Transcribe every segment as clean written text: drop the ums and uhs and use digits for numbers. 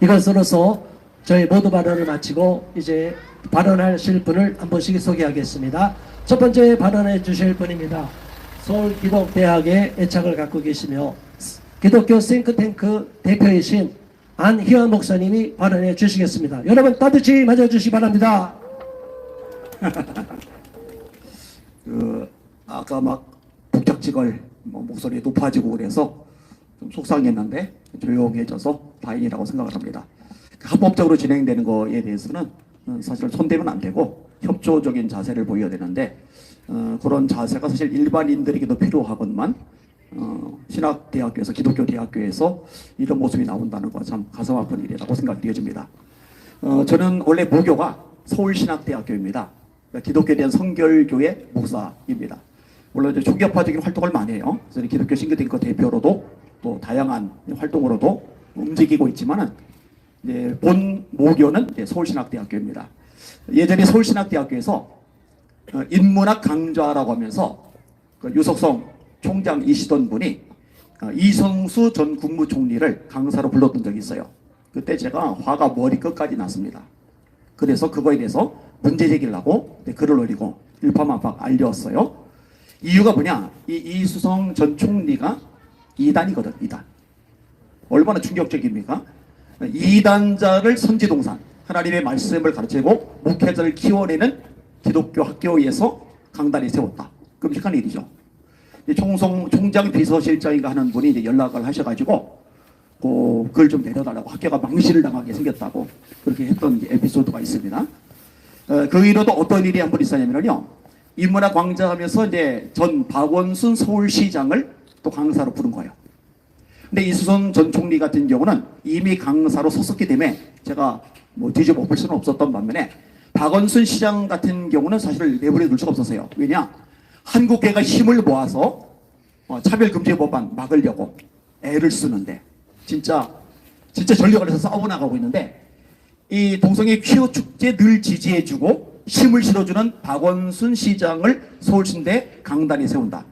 이것으로서 저희 모두 발언을 마치고 이제 발언하실 분을 한 분씩 소개하겠습니다. 첫 번째 발언해 주실 분입니다. 서울기독대학의 애착을 갖고 계시며 기독교 싱크탱크 대표이신 안희원 목사님이 발언해 주시겠습니다. 여러분 따뜻히 맞아주시기 바랍니다. 아까 막 북적지걸 목소리 높아지고 그래서 좀 속상했는데 조용해져서 다행이라고 생각을 합니다. 합법적으로 진행되는 거에 대해서는 사실 손대면 안 되고 협조적인 자세를 보여야 되는데 그런 자세가 사실 일반인들에게도 필요하건만 신학대학교에서 기독교 대학교에서 이런 모습이 나온다는 거 참 가슴 아픈 일이라고 생각되어집니다. 저는 원래 모교가 서울신학대학교입니다. 기독교에 대한 성결교회 목사입니다. 물론 이제 초기화적인 활동을 많이 해요. 그래서 기독교 싱크탱크 대표로도 또 다양한 활동으로도 움직이고 있지만은 이제 본 모교는 이제 서울신학대학교입니다. 예전에 서울신학대학교에서 인문학 강좌라고 하면서 그 유석성 총장이시던 분이 이성수 전 국무총리를 강사로 불렀던 적이 있어요. 그때 제가 화가 머리 끝까지 났습니다. 그래서 그거에 대해서 문제 제기를 하고 글을 올리고 일파만파 알렸어요. 이유가 뭐냐? 이수성 전 총리가 이단이거든. 이단. 얼마나 충격적입니까? 이단자를 선지동산, 하나님의 말씀을 가르치고 목회자를 키워내는 기독교 학교에서 강단에 세웠다. 끔찍한 일이죠. 총장 비서실장인가 하는 분이 이제 연락을 하셔가지고 그걸 좀 내려달라고, 학교가 망신을 당하게 생겼다고 그렇게 했던 에피소드가 있습니다. 그 이후로도 어떤 일이 한 번 있었냐면요, 인문학 강좌하면서 이제 전 박원순 서울시장을 또 강사로 부른 거예요. 근데 이수선 전 총리 같은 경우는 이미 강사로 섰었기 때문에 제가 뒤집어 볼 수는 없었던 반면에 박원순 시장 같은 경우는 사실 내버려 둘 수가 없었어요. 왜냐? 한국계가 힘을 모아서 차별금지법안 막으려고 애를 쓰는데 진짜 전력을 해서 싸워 나가고 있는데, 이 동성애 퀴어 축제 늘 지지해주고 힘을 실어주는 박원순 시장을 서울신대 강단에 세운다.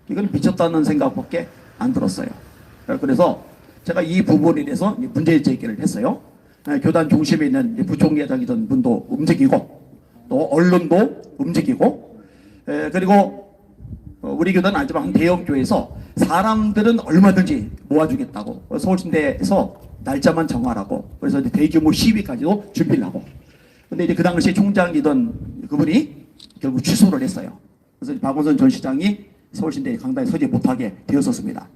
이건 미쳤다는 생각밖에 안 들었어요. 그래서 제가 이 부분에 대해서 문제 제기를 했어요. 교단 중심에 있는 부총회장이던 분도 움직이고 또 언론도 움직이고, 그리고 우리 교단은 알지만 대형 교회에서 사람들은 얼마든지 모아주겠다고 서울신대에서 날짜만 정하라고, 그래서 이제 대규모 시위까지도 준비를 하고, 근데 이제 그 당시 총장이던 그분이 결국 취소를 했어요. 그래서 박원순 전 시장이 서울신대 강단에 서지 못하게 되었었습니다.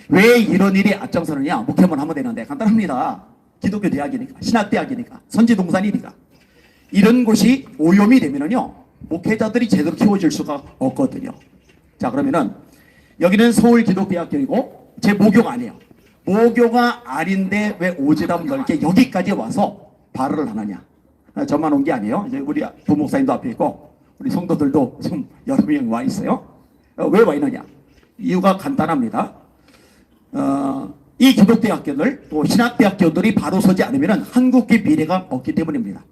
왜 이런 일이 앞장서느냐? 목회만 하면 되는데 간단합니다. 기독교 대학이니까, 신학대학이니까, 선지동산이니까. 이런 곳이 오염이 되면은요, 목회자들이 제대로 키워질 수가 없거든요. 자, 그러면은 여기는 서울기독대학교이고 제 모교가 아니에요. 모교가 아닌데 왜 오지랖 넓게 여기까지 와서 발언을 하느냐? 저만 온 게 아니에요. 이제 우리 부목사님도 앞에 있고 우리 성도들도 지금 여러 명이 와 있어요. 왜 와 있느냐? 이유가 간단합니다. 이 기독대학교들 또 신학대학교들이 바로 서지 않으면 한국의 미래가 없기 때문입니다.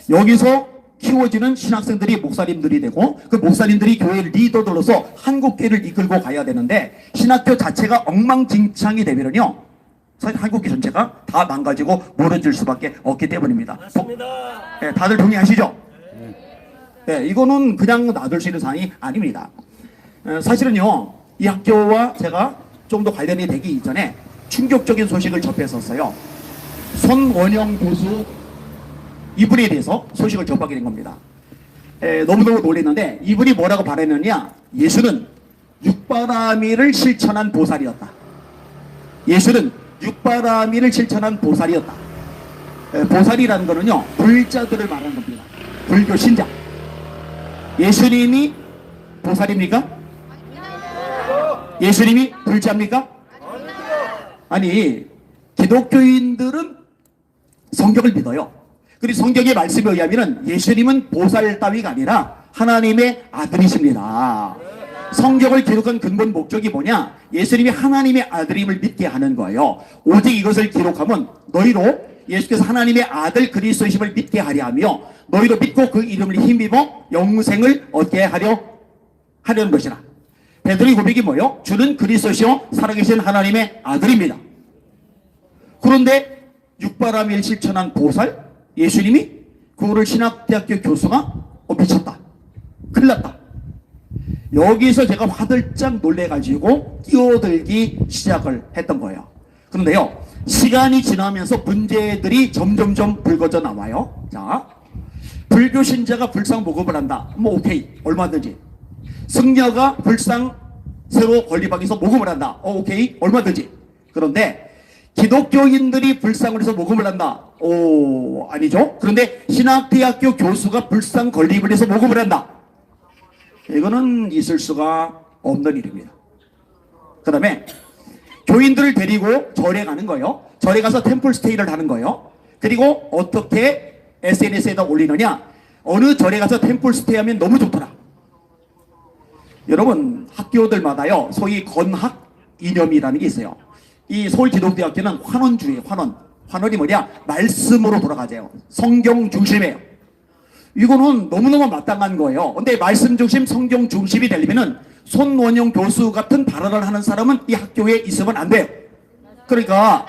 여기서 키워지는 신학생들이 목사님들이 되고 그 목사님들이 교회 리더들로서 한국교회를 이끌고 가야 되는데, 신학교 자체가 엉망진창이 되면요 사실 한국교 전체가 다 망가지고 무너질 수밖에 없기 때문입니다. 맞습니다. 네, 다들 동의하시죠? 네, 이거는 그냥 놔둘 수 있는 사항이 아닙니다. 사실은요, 이 학교와 제가 좀 더 관련이 되기 이전에 충격적인 소식을 접했었어요. 손원영 교수 이분에 대해서 소식을 접하게 된 겁니다. 너무너무 놀랐는데 이분이 뭐라고 말했느냐? 예수는 육바라밀을 실천한 보살이었다. 예수는 육바라밀을 실천한 보살이었다. 보살이라는 거는요, 불자들을 말하는 겁니다. 불교 신자. 예수님이 보살입니까? 예수님이 불자입니까? 아니, 기독교인들은 성경을 믿어요. 그리고 성경의 말씀에 의하면 예수님은 보살 따위가 아니라 하나님의 아들이십니다. 성경을 기록한 근본 목적이 뭐냐? 예수님이 하나님의 아들임을 믿게 하는 거예요. 오직 이것을 기록하면 너희로 예수께서 하나님의 아들 그리스도이심을 믿게 하려 하며 너희로 믿고 그 이름을 힘입어 영생을 얻게 하려는 것이라. 베드로의 고백이 뭐예요? 주는 그리스도시요 살아계신 하나님의 아들입니다. 그런데 육바라밀 실천한 보살 예수님이 그거를 신학대학교 교수가 미쳤다, 큰일 났다, 여기서 제가 화들짝 놀래가지고 끼어들기 시작을 했던 거예요. 그런데요, 시간이 지나면서 문제들이 점점점 불거져 나와요. 자, 불교 신자가 불상 모금을 한다. 뭐 오케이, 얼마든지. 승려가 불상 새로 건립하기 위해서 모금을 한다. 오케이, 얼마든지. 그런데 기독교인들이 불상을 해서 모금을 한다. 아니죠. 그런데 신학대학교 교수가 불상 건립을 해서 모금을 한다. 이거는 있을 수가 없는 일입니다. 그 다음에 교인들을 데리고 절에 가는 거예요. 절에 가서 템플 스테이를 하는 거예요. 그리고 어떻게 SNS에다 올리느냐. 어느 절에 가서 템플 스테이 하면 너무 좋더라. 여러분, 학교들마다요, 소위 건학 이념이라는 게 있어요. 이 서울기독대학교는 환원주의예요. 환원이 뭐냐? 말씀으로 돌아가세요. 성경 중심이에요. 이거는 너무너무 마땅한 거예요. 근데 말씀 중심, 성경 중심이 되려면은 손원영 교수 같은 발언을 하는 사람은 이 학교에 있으면 안 돼요. 그러니까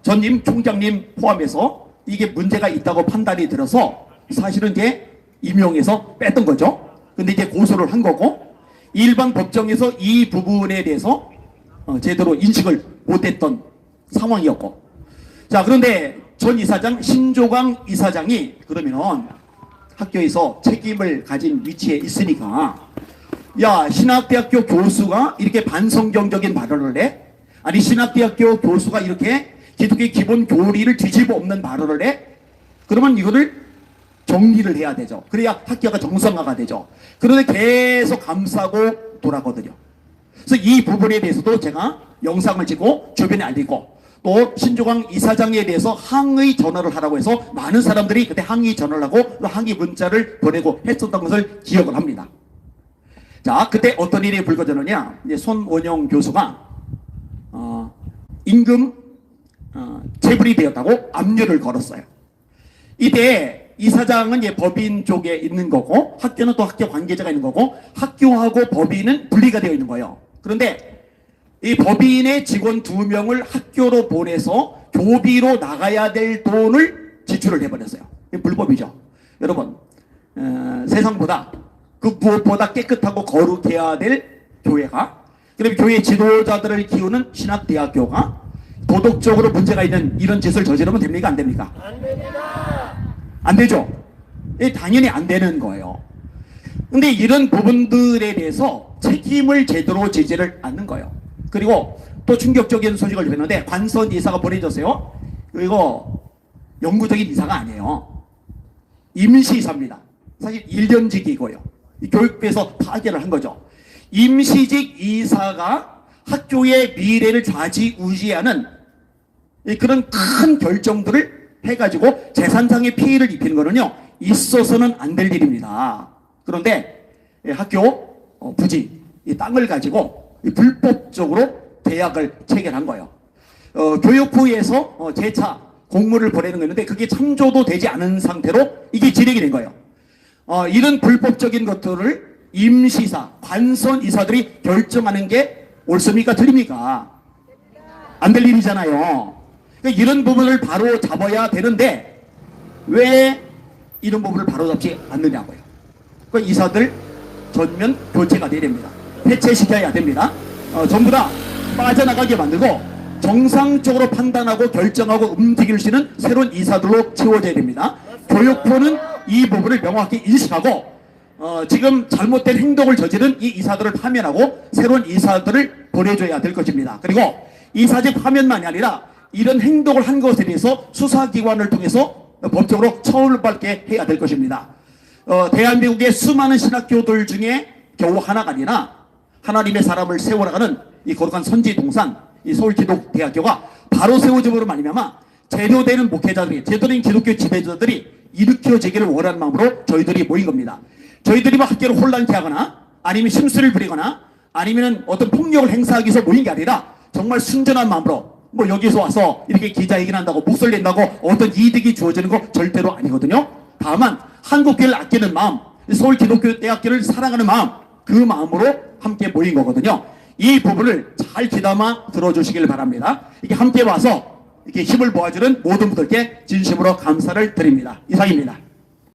전임 총장님 포함해서 이게 문제가 있다고 판단이 들어서 사실은 이제 임용해서 뺐던 거죠. 근데 이제 고소를 한 거고, 일반 법정에서 이 부분에 대해서 제대로 인식을 못했던 상황이었고. 자, 그런데 전 이사장 신조광 이사장이 그러면은 학교에서 책임을 가진 위치에 있으니까, 야, 신학대학교 교수가 이렇게 반성경적인 발언을 해? 아니, 신학대학교 교수가 이렇게 기독교의 기본 교리를 뒤집어 엎는 발언을 해? 그러면 이거를 정리를 해야 되죠. 그래야 학교가 정상화가 되죠. 그런데 계속 감싸고 돌아거든요. 그래서 이 부분에 대해서도 제가 영상을 찍고 주변에 알리고, 또 신조광 이사장에 대해서 항의 전화를 하라고 해서 많은 사람들이 그때 항의 전화를 하고 또 항의 문자를 보내고 했었던 것을 기억을 합니다. 자, 그때 어떤 일이 불거졌느냐. 이제 손원영 교수가 임금 체불이 되었다고 압류를 걸었어요. 이때 이사장은 이제 법인 쪽에 있는 거고, 학교는 또 학교 관계자가 있는 거고, 학교하고 법인은 분리가 되어 있는 거예요. 그런데 이 법인의 직원 2명을 학교로 보내서 교비로 나가야 될 돈을 지출을 해버렸어요. 이게 불법이죠. 여러분, 세상보다 그 무엇보다 깨끗하고 거룩해야 될 교회가, 그다음에 교회 지도자들을 키우는 신학대학교가 도덕적으로 문제가 있는 이런 짓을 저지르면 됩니까? 안 됩니까? 안 됩니다. 안 되죠. 당연히 안 되는 거예요. 근데 이런 부분들에 대해서 책임을 제대로 지지를 않는 거예요. 그리고 또 충격적인 소식을 전했는데, 관선 이사가 보내줬어요. 이거 영구적인 이사가 아니에요. 임시이사입니다. 사실 1년직이고요. 교육부에서 타결을 한 거죠. 임시직 이사가 학교의 미래를 좌지우지하는 그런 큰 결정들을 해가지고 재산상의 피해를 입히는 거는요, 있어서는 안 될 일입니다. 그런데 학교 부지, 이 땅을 가지고 불법적으로 계약을 체결한 거예요. 교육부에서 재차 공문을 보내는 거였는데 그게 참조도 되지 않은 상태로 이게 진행이 된 거예요. 이런 불법적인 것들을 임시사, 관선이사들이 결정하는 게 옳습니까? 틀립니까? 안 될 일이잖아요. 그러니까 이런 부분을 바로 잡아야 되는데 왜 이런 부분을 바로 잡지 않느냐고요. 그러니까 이사들 전면 교체가 돼야 됩니다. 해체시켜야 됩니다. 전부 다 빠져나가게 만들고 정상적으로 판단하고 결정하고 움직일 수 있는 새로운 이사들로 채워져야 됩니다. 교육부는 이 부분을 명확히 인식하고 지금 잘못된 행동을 저지른 이 이사들을 파면하고 새로운 이사들을 보내줘야 될 것입니다. 그리고 이사직 파면만이 아니라 이런 행동을 한 것에 대해서 수사기관을 통해서 법적으로 처벌받게 해야 될 것입니다. 대한민국의 수많은 신학교들 중에 겨우 하나가 아니라 하나님의 사람을 세워나가는 이 거룩한 선지 동산, 이 서울기독대학교가 바로 세워짐으로 말미암아 제대로 되는 목회자들이, 제대로 된 기독교 지도자들이 일으켜지기를 원하는 마음으로 저희들이 모인 겁니다. 저희들이 뭐 학교를 혼란케 하거나 아니면 심술을 부리거나 아니면 어떤 폭력을 행사하기 위해서 모인 게 아니라 정말 순전한 마음으로, 뭐 여기서 와서 이렇게 기자회견 한다고 목소리 낸다고 어떤 이득이 주어지는 거 절대로 아니거든요. 다만 한국교회를 아끼는 마음, 서울기독교대학교를 사랑하는 마음, 그 마음으로 함께 모인 거거든요. 이 부분을 잘 귀담아 들어주시길 바랍니다. 이게 함께 와서 이렇게 힘을 모아주는 모든 분들께 진심으로 감사를 드립니다. 이상입니다.